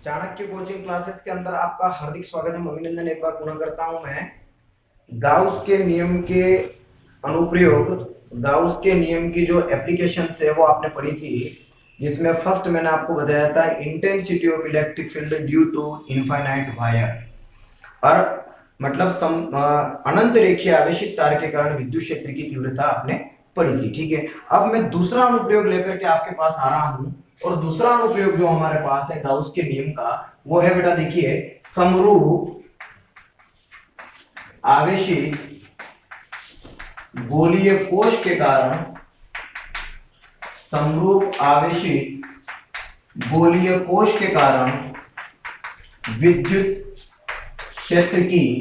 Chanakya coaching classes के अंदर आपका हार्दिक स्वागत है। अभिनंदन एक बार पुनः करता हूं मैं। गाउस के नियम के अनुप्रयोग, गाउस के नियम की जो एप्लीकेशन है वो आपने पढ़ी थी, जिसमें फर्स्ट मैंने आपको बताया था intensity of electric field due to infinite wire, और मतलब अनंत रेखीय आवेशित तार के कारण विद्युत क्षेत्र की तीव्रता आपने पढ़ी थी। ठीक है, अब मैं दूसरा अनुप्रयोग लेकर के आपके पास आ रहा हूं, और दूसरा अनुप्रयोग जो हमारे पास है गाउस के नियम का, वो है बेटा देखिए, समरूप आवेशित गोलीय कोश के कारण, समरूप आवेशित गोलीय कोश के कारण विद्युत क्षेत्र की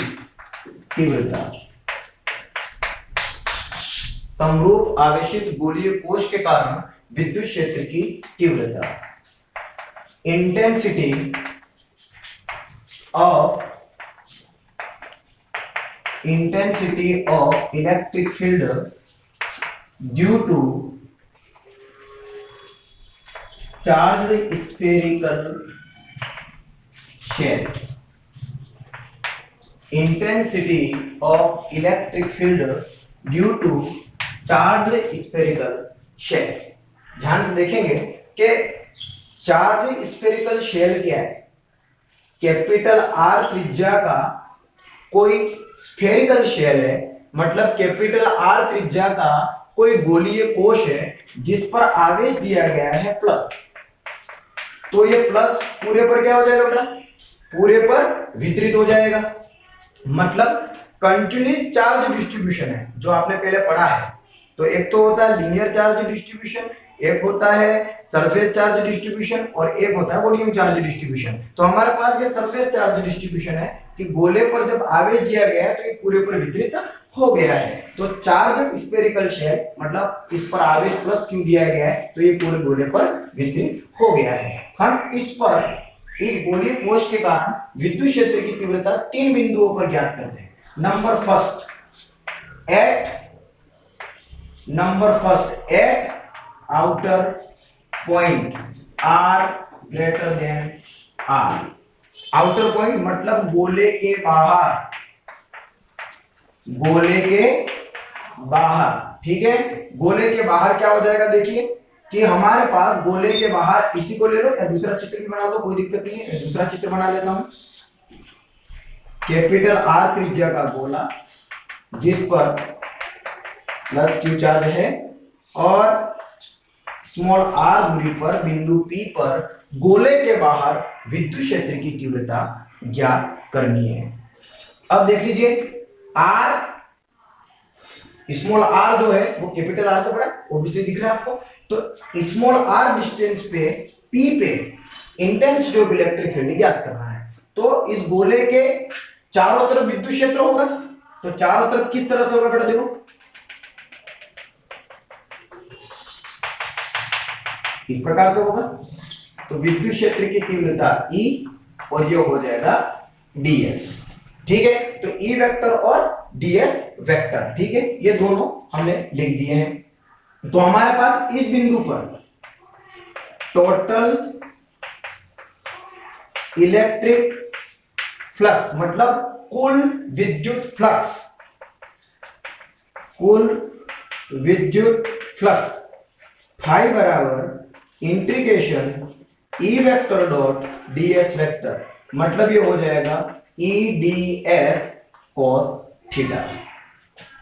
तीव्रता, समरूप आवेशित गोलीय कोश के कारण विद्युत क्षेत्र की तीव्रता, intensity of electric field due to charged spherical shell, intensity of electric field due to charged spherical shell. ध्यान से देखेंगे कि चार्ज स्फेरिकल शेल क्या है? कैपिटल आर त्रिज्या का कोई स्फेरिकल शेल है, मतलब कैपिटल आर त्रिज्या का कोई गोलीय कोश है जिस पर आवेश दिया गया है प्लस। तो ये प्लस पूरे पर क्या हो जाएगा बेटा? पूरे पर वितरित हो जाएगा, मतलब कंटिन्यूअस चार्ज डिस्ट्रीब्यूशन है जो आपने पहले पढ़ा है। तो एक तो होता है लीनियर चार्ज डिस्ट्रीब्यूशन, एक होता है सरफेस चार्ज डिस्ट्रीब्यूशन, और एक होता है वॉल्यूम चार्ज डिस्ट्रीब्यूशन। तो हमारे पास ये सरफेस चार्ज डिस्ट्रीब्यूशन है कि गोले पर जब आवेश दिया गया है तो ये पूरे पर वितरित हो गया है। तो चार्ज स्फेरिकल शेल, मतलब इस पर आवेश प्लस क्यों दिया गया है, तो ये पूरे गोले पर वितरित हो गया है। हम इस गोलीय कोश के कारण विद्युत क्षेत्र की तीव्रता 3 बिंदुओं पर ज्ञात करते हैं। Number first eight outer point R greater than R। Outer point मतलब गोले के बाहर, गोले के बाहर। ठीक है, गोले के बाहर क्या हो जाएगा? देखिए कि हमारे पास गोले के बाहर, इसी को ले लो या दूसरा चित्र भी बना लो, कोई दिक्कत नहीं है। दूसरा चित्र बना लेता हूं। कैपिटल R त्रिज्या का गोला जिस पर प्लस Q चार्ज है, और स्मॉल r दूरी पर बिंदु P पर गोले के बाहर विद्युत क्षेत्र की तीव्रता ज्ञात करनी है। अब देख लीजिए, r स्मॉल r जो है वो कैपिटल R से बड़ा, ऑब्वियसली दिख रहा है आपको। तो स्मॉल r डिस्टेंस पे P पे इंटेंसिटी ऑफ इलेक्ट्रिक फील्ड ज्ञात करना है। तो इस गोले के चारों तरफ विद्युत क्षेत्र होगा, तो चारों तरफ किस तरह से होगा बेटा? देखो इस प्रकार से होगा। तो विद्युत क्षेत्र की तीव्रता E, और ये हो जाएगा ds। ठीक है, तो E वेक्टर और ds वेक्टर, ठीक है, ये दोनों हमने लिख दिए हैं। तो हमारे पास इस बिंदु पर टोटल इलेक्ट्रिक फ्लक्स, मतलब कुल विद्युत फ्लक्स, फाई बराबर integration E vector dot ds vector, मतलब ये हो जाएगा E ds cos थीटा।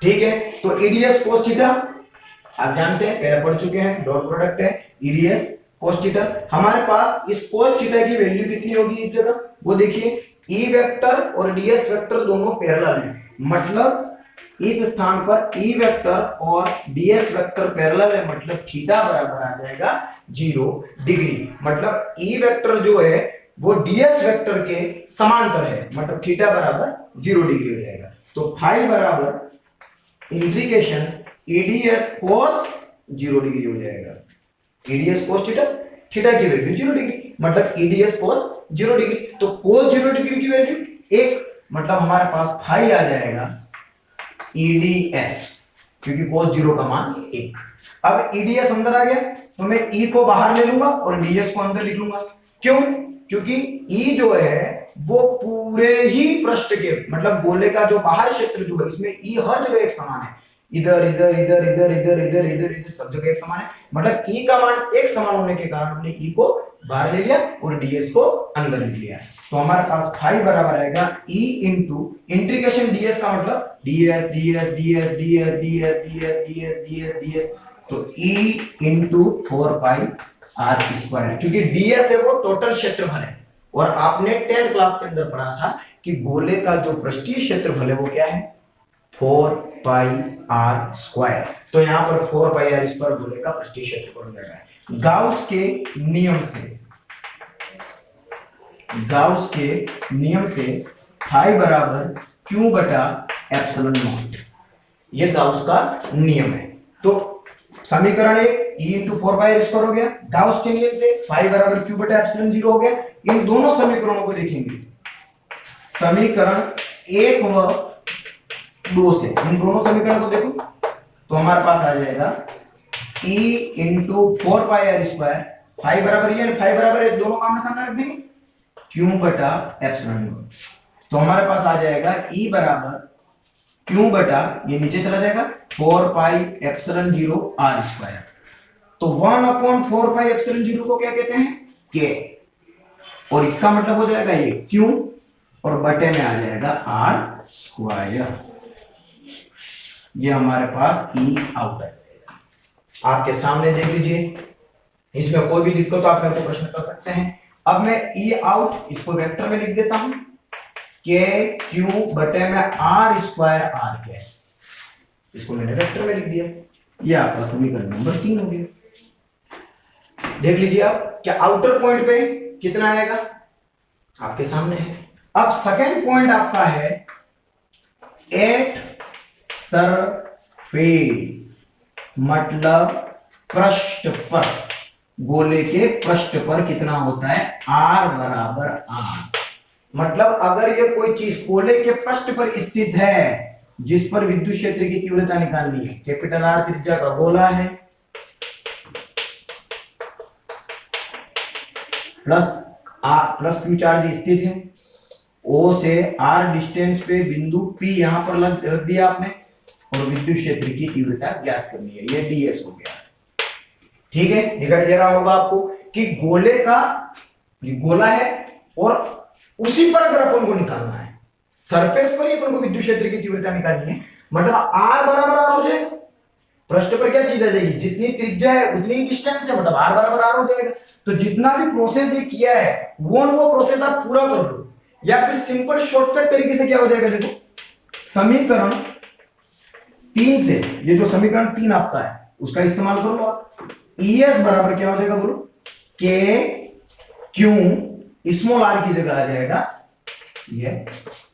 ठीक है, तो E ds cos थीटा आप जानते हैं, पहले पढ़ चुके हैं, डॉट प्रोडक्ट है E ds cos थीटा। हमारे पास इस cos थीटा की वैल्यू कितनी होगी इस जगह? वो देखिए, E वेक्टर और ds वेक्टर दोनों पैरेलल हैं, मतलब इस स्थान पर E वेक्टर और ds वेक्टर पैरेलल है, मतलब थीटा बराबर आ जाएगा 0 डिग्री। मतलब E वेक्टर जो है वो ds वेक्टर के समांतर है, मतलब थीटा बराबर 0 डिग्री हो जाएगा। तो फाई बराबर integration E ds cos 0 degree हो जाएगा। E ds cos theta, theta की वैल्यू 0 डिग्री, मतलब E ds cos 0 डिग्री। तो cos 0 डिग्री की वैल्यू 1, मतलब हमारे पास फाई आ जाएगा EDS, क्योंकि cos 0 का मान 1। अब EDS अंदर आ गया, तो मैं E को बाहर ले लूंगा और DS को अंदर लिख लूंगा। क्यों? क्योंकि ई जो है वो पूरे ही पृष्ठ के मतलब गोले का जो बाहर क्षेत्र जो है इसमें ई हर जगह एक समान है, इधर इधर इधर इधर इधर इधर इधर इधर सब जगह एक समान है। मतलब ई का मान एक समान होने के कारण हमने ई को बाहर ले लिया और ds को अंदर ले लिया। तो हमारे पास फाई बराबर आएगा e इंटू इंटीग्रेशन ds का मतलब ds ds ds ds ds ds ds ds ds तो e इंटू 4 पाई r स्क्वायर, क्योंकि ds है वो टोटल क्षेत्रफल है और आपने 10th क्लास के अंदर पढ़ा था कि गोले का जो पृष्ठीय क्षेत्रफल है वो क्या है 4 पाई r स्क्वायर। तो यहाँ पर 4 पाई r स्क्वायर गोले का पृष्ठीय क्षेत्रफल हो जाएगा। गाउस के नियम से फाई बराबर q बटा एप्सिलॉन नॉट, ये गाउस का नियम है। तो समीकरण एक e इंटू 4 पाई r स्क्वायर हो गया, गाउस के नियम से फाई बराबर q बटा एप्सिलॉन 0 हो गया। इन दोनों समीकरणों को देखेंगे, समीकरण 1 व 2 से इन दोनों समीकरण को देखो तो हमारे पास आ जाएगा e इंटू 4 पाई r स्क्वायर, फाई बराबर ये फाई बराबर ये दोनों काम में सामने रख देंगे q बटा एप्सिलॉन नॉट। तो हमारे पास आ जाएगा e बराबर q बटा ये नीचे चला जाएगा 4 पाई एप्सिलॉन 0 r स्क्वायर। तो 1/4 पाई एप्सिलॉन 0 को क्या कहते हैं k, और इसका मतलब हो जाएगा ये q और बटे में आ जाएगा r स्क्वायर। ये हमारे पास e आउट है, आपके सामने देख लीजिए, इसमें कोई भी दिक्कत तो आप मेरे को प्रश्न कर सकते हैं। अब मैं e आउट इसको वेक्टर में लिख देता हूं k q बटे में r स्क्वायर r क्या है, इसको मैंने वेक्टर में लिख दिया। ये आपका समीकरण नंबर 3 हो गया। देख लीजिए आप क्या आउटर पॉइंट पे कितना आएगा आपके सामने है। अब सेकंड पॉइंट आपका है एट सरफेस, मतलब पृष्ठ पर, गोले के पृष्ठ पर कितना होता है r बराबर r। मतलब अगर ये कोई चीज गोले के पृष्ठ पर स्थित है जिस पर विद्युत क्षेत्र की तीव्रता निकालनी है, कैपिटल R त्रिज्या का गोला है, प्लस q चार्ज स्थित है, O से R डिस्टेंस पे बिंदु P यहां पर रख दिया आपने, और विद्युत क्षेत्र की तीव्रता ज्ञात करनी है, ये ds हो गया। ठीक है, दिखाई दे रहा होगा आपको कि गोले का गोला है और उसी पर अगर अपन को निकालना है, सरफेस पर ही अपन को विद्युत क्षेत्र की तीव्रता निकालनी है, मतलब r बराबर r हो जाएगा। पृष्ठ पर क्या चीज आ जाएगी, जितनी त्रिज्या है उतनी ही डिस्टेंस है, मतलब r बराबर r हो जाएगा। तो जितना भी प्रोसेस ये किया है वो प्रोसेस आप पूरा कर लो, या फिर सिंपल शॉर्टकट तरीके से क्या हो जाएगा, देखो समीकरण 3 से, ये जो समीकरण 3 आपका है उसका इस्तेमाल कर लो आप। ES बराबर क्या हो जाएगा बोलो, k q स्मॉल r की जगह आ जाएगा ये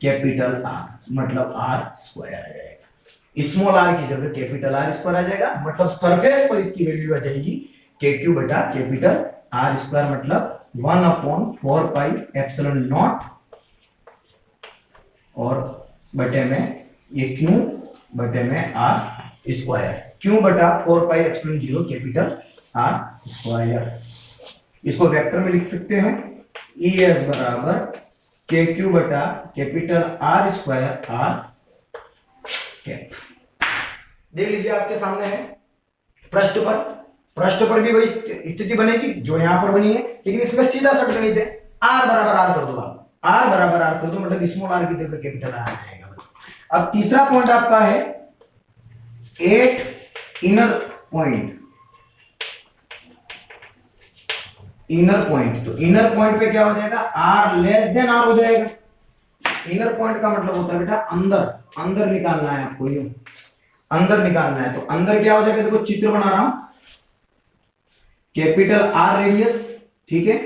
कैपिटल R, मतलब r स्क्वायर आ जाएगा। स्मॉल r की जगह कैपिटल R स्क्वायर आ जाएगा, मतलब सरफेस पर इसकी वैल्यू आ जाएगी kq बटा कैपिटल R स्क्वायर, मतलब 1/4 पाई एप्सिलॉन नॉट और बटे में ये q बटे में r स्क्वायर, q बटा 4 pi epsilon 0 capital R square. इसको वेक्टर में लिख सकते हैं ES बराबर KQ बटा capital R square R cap. देख लीजिए आपके सामने है पृष्ठ पर भी वही स्थिति बनेगी जो यहां पर बनी है, लेकिन इसमें सीधा सा गणित है, R बराबर R कर दो आप, R बराबर R कर दो, मतलब स्मॉल r की जगह कैपिटल R आ जाएगा बस। अब तीसरा पॉइंट आपका है 8 इनर पॉइंट। तो इनर पॉइंट पे क्या हो जाएगा, r लेस देन r हो जाएगा। इनर पॉइंट का मतलब होता है बेटा अंदर निकालना है आपको, यूं अंदर निकालना है। तो अंदर क्या हो जाएगा, देखो चित्र बना रहा हूं, कैपिटल R रेडियस, ठीक है,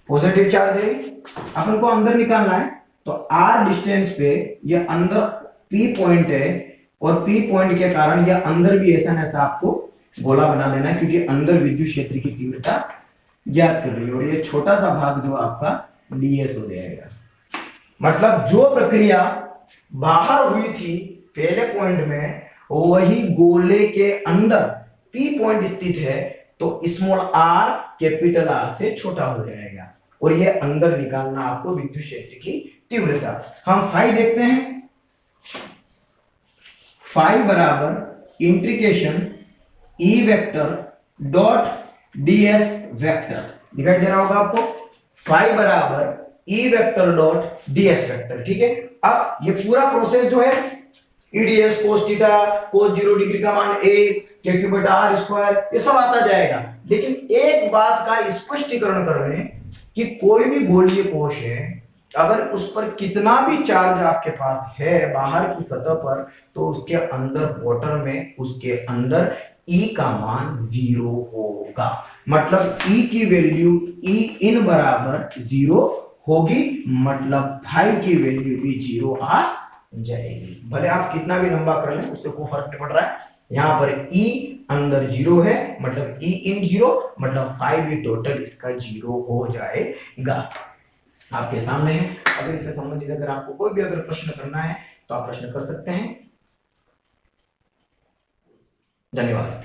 पॉजिटिव चार्ज है, अपन को अंदर निकालना है। तो r डिस्टेंस पे ये अंदर P पॉइंट है, और P पॉइंट के कारण ये अंदर भी ऐसा आपको गोला बना लेना है, क्योंकि अंदर विद्युत क्षेत्र की तीव्रता ज्ञात कर रही है, और ये छोटा सा भाग जो आपका ds हो जाएगा। मतलब जो प्रक्रिया बाहर हुई थी पहले पॉइंट में, वही गोले के अंदर P पॉइंट स्थित है, तो स्मॉल आर कैपिटल आर से छोटा हो जाएगा, और ये अंदर निकालना आपको विद्युत क्षेत्र की तीव्रता। हम फाई देखते हैं, फाई बराबर integration E vector dot DS vector, दिखाई दे रहा होगा आपको, फाई बराबर E vector dot DS vector. ठीक है, अब ये पूरा प्रोसेस जो है EDS cos theta cos 0 degree का मान 1 क्यू बटा आर स्क्वायर, ये सब आता जाएगा। लेकिन एक बात का स्पष्टीकरण कर रहे हैं कि कोई भी गोलीय कोश है, अगर उस पर कितना भी चार्ज आपके पास है बाहर की सतह पर, तो उसके अंदर वाटर में उसके अंदर E का मान 0 होगा। मतलब E की वैल्यू E इन बराबर 0 होगी, मतलब फाई की वैल्यू भी 0 आ जाएगी। भले आप कितना भी लंबा कर लें, उससे कोई फर्क नहीं पड़ रहा है। यहाँ पर E अंदर 0 है, मतलब E इन 0, मतलब फाई भी टोटल इसका 0 हो जाएगा। आपके सामने है। अगर इससे संबंधित अगर आपको कोई भी अगर प्रश्न करना है तो आप प्रश्न कर सकते हैं। धन्यवाद।